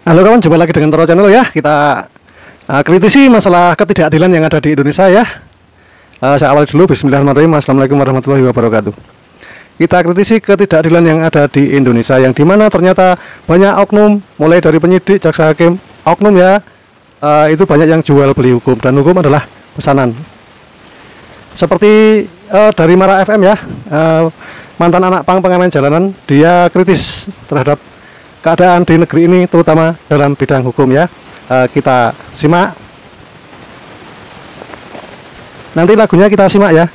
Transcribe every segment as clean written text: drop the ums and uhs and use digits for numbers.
Halo kawan, jumpa lagi dengan Toro Channel ya. Kita kritisi masalah ketidakadilan yang ada di Indonesia ya. Saya awali dulu. Bismillahirrahmanirrahim. Assalamualaikum warahmatullahi wabarakatuh. Kita kritisi ketidakadilan yang ada di Indonesia, yang dimana ternyata banyak oknum, mulai dari penyidik, jaksa, hakim, oknum ya, itu banyak yang jual beli hukum, dan hukum adalah pesanan. Seperti dari Mara FM ya, mantan anak pang pengamen jalanan, dia kritis terhadap keadaan di negeri ini, terutama dalam bidang hukum ya. Kita simak. Nanti lagunya kita simak ya.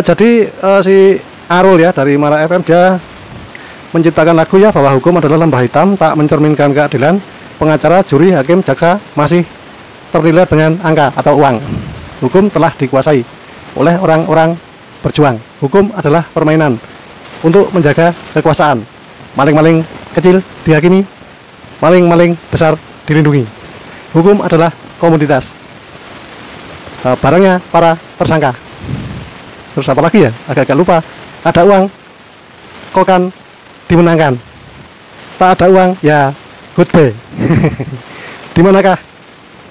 Jadi si Arul ya dari Mara FM, dia menciptakan lagu ya, bahwa hukum adalah lembah hitam, tak mencerminkan keadilan. Pengacara, juri, hakim, jaksa masih ternilai dengan angka atau uang. Hukum telah dikuasai oleh orang-orang berjuang. Hukum adalah permainan untuk menjaga kekuasaan. Maling-maling kecil dihakimi, maling-maling besar dilindungi. Hukum adalah komoditas, barangnya para tersangka. Terus apa lagi ya, agak-agak lupa. Ada uang, kau kan dimenangkan. Tak ada uang, ya goodbye. Di manakah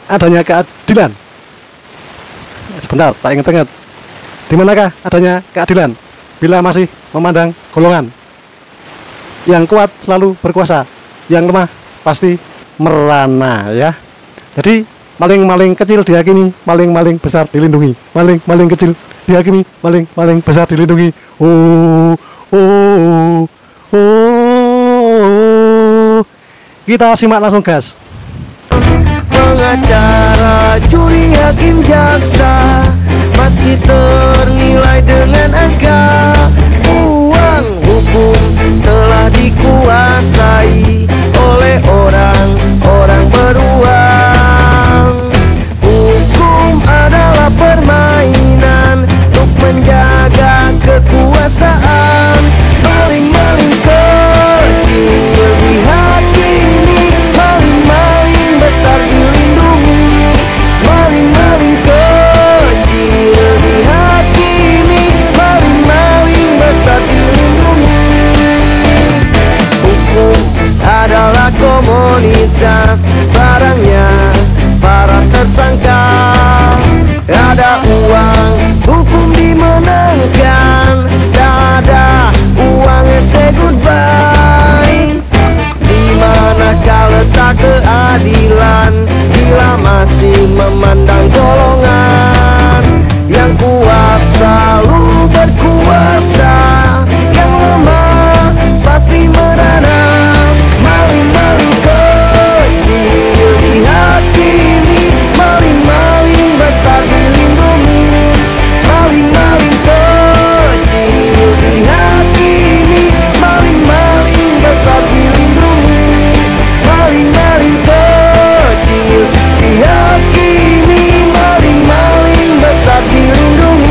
adanya keadilan? Sebentar, tak ingat-ingat. Di manakah adanya keadilan bila masih memandang golongan? Yang kuat selalu berkuasa, yang lemah pasti merana ya. Jadi maling-maling kecil dihakimi, maling-maling besar dilindungi. Maling-maling kecil dihakimi, maling-maling besar dilindungi. Kita simak langsung gas. Pengacara, juri, hakim, jaksa masih ternilai dengan angka. Uang hukum telah dikuasai oleh orang-orang beruang. Hukum adalah permainan untuk menjaga kekuasaan. Maling-maling kecil dihakimi, maling-maling besar dilindungi. Maling-maling kecil dihakimi, maling-maling besar dilindungi. Hukum adalah komunitas, barangnya para tersangka. Ada uang, hukum dimenangkan. Tak ada uang, say goodbye. Di manakah letak keadilan bila masih memandang golongan? Yang kuat selalu berkuasa, yang lemah pasti merana. Maling-maling kecil dihakimi, maling-maling besar dilindungi. Maling-maling kecil dihakimi, maling-maling besar dilindungi. Maling-maling kecil dihakimi, maling-maling besar dilindungi.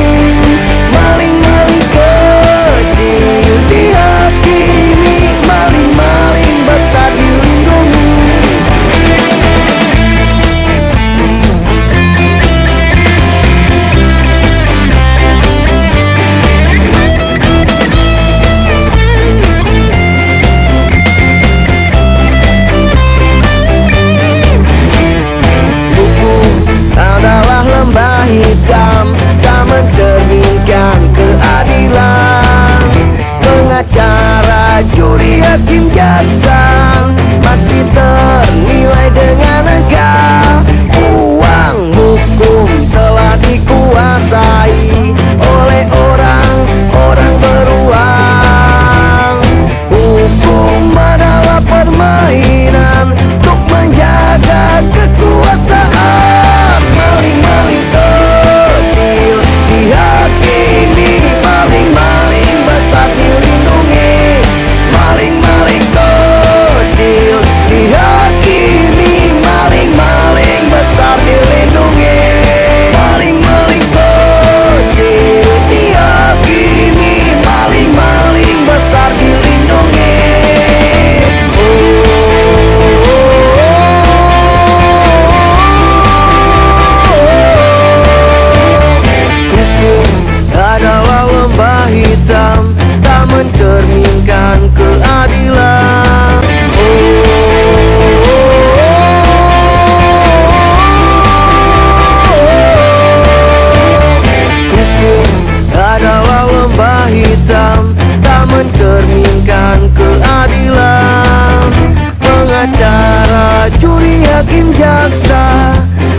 jaksa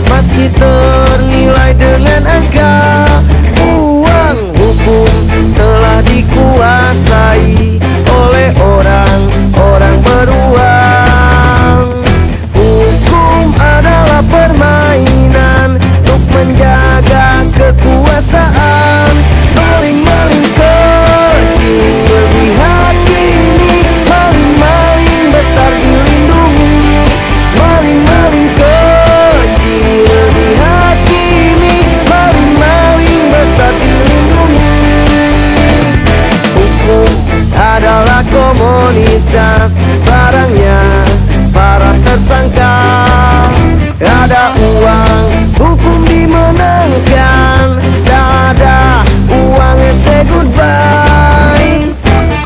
masih ternilai dengan angka. Uang hukum telah dikuasai oleh orang-orang beruang. Hukum adalah permainan untuk menjaga kekuasaan. Maling-maling kecil dihakimi, maling-maling besar dilindungi. Maling-maling kecil dihakimi, maling-maling besar dilindungi. Hukum adalah komoditas, barangnya para tersangka. Ada uang, hukum dimenangkan. Tak ada uang, say goodbye.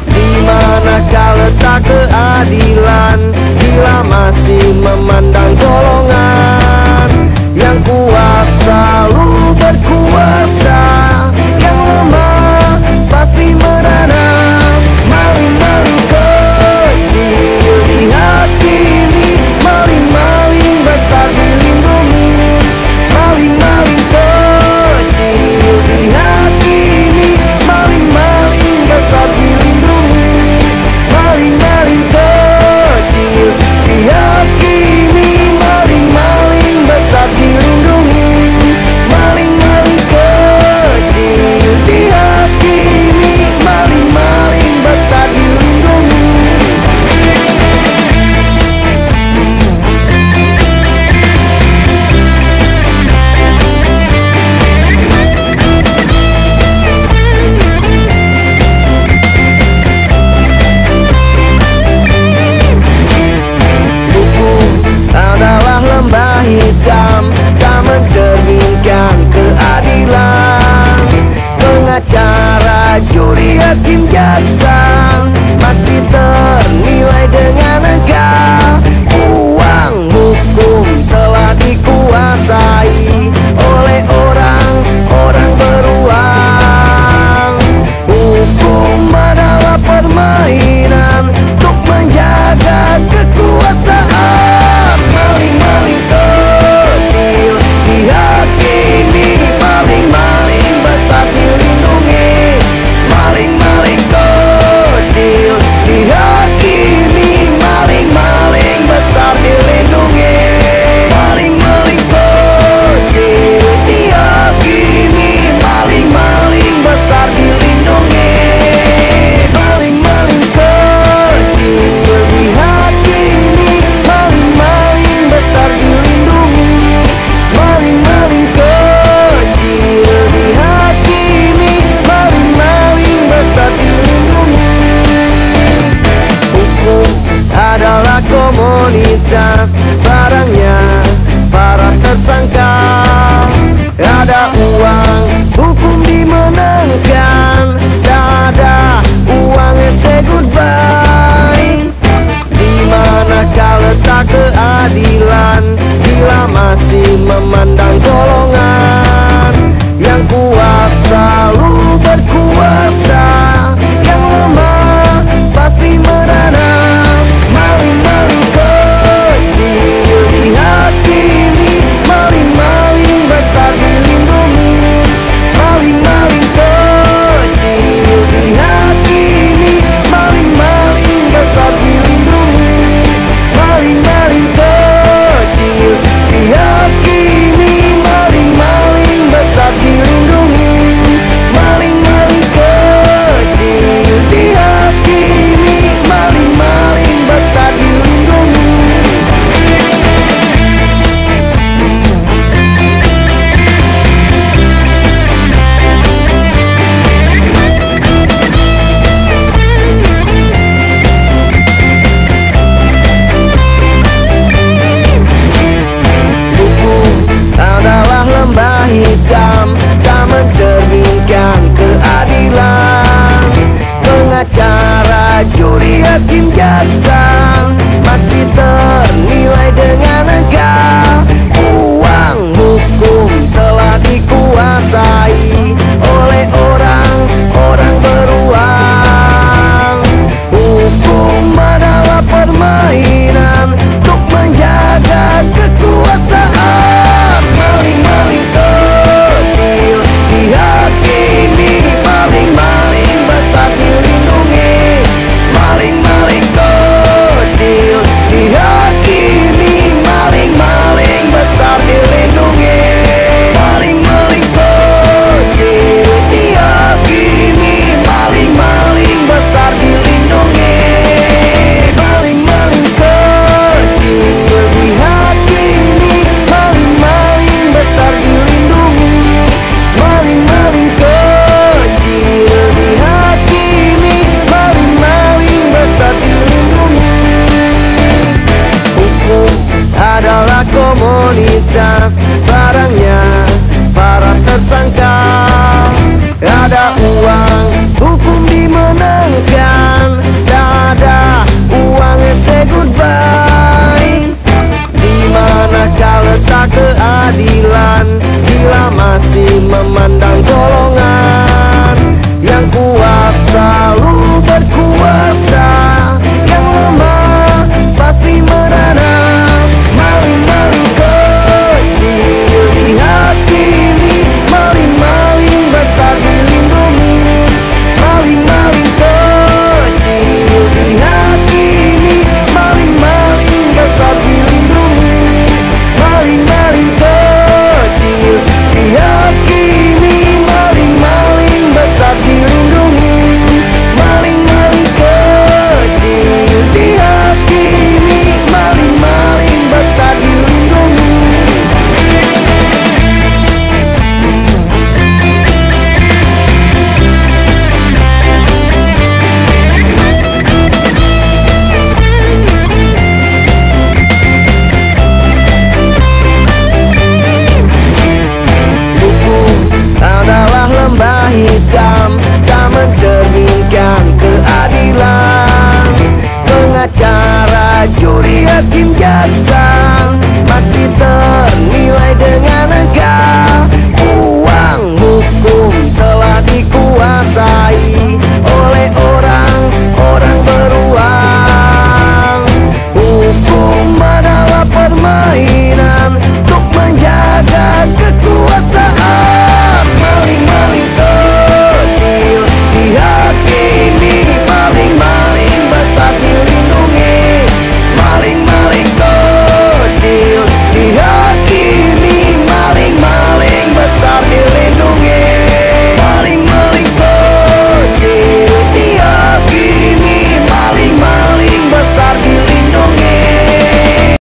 Di manakah letak keadilan bila masih memandang golongan? Yang kuat selalu berkuasa, yang lemah pasti merana. Maling-maling kecil dihakimi, maling-maling besar dilindungi. Maling-maling kecil dihakimi, maling-maling besar dilindungi. Maling-maling kecil dihakimi, maling-maling besar dilindungi. Maling-maling kecil dihakimi, maling-maling besar dilindungi. Hukum adalah lembah hitam, tak mencerminkan keadilan. Pengacara, juri, hakim, jaksa masih ternilai dengan angka. Uang hukum telah dikuasai oleh orang-orang beruang. Hukum adalah permainan untuk menjaga kekuasaan. Maling-maling kecil dihakimi, maling-maling besar dilindungi. Maling-maling kecil dihakimi, maling-maling besar dilindungi. Maling-maling kecil dihakimi, maling-maling besar dilindungi. Maling-maling kecil dihakimi, maling-maling besar dilindungi. Maling-maling kecil dihakimi, maling-maling besar dilindungi. Hukum adalah komoditas, barangnya para tersangka. Ada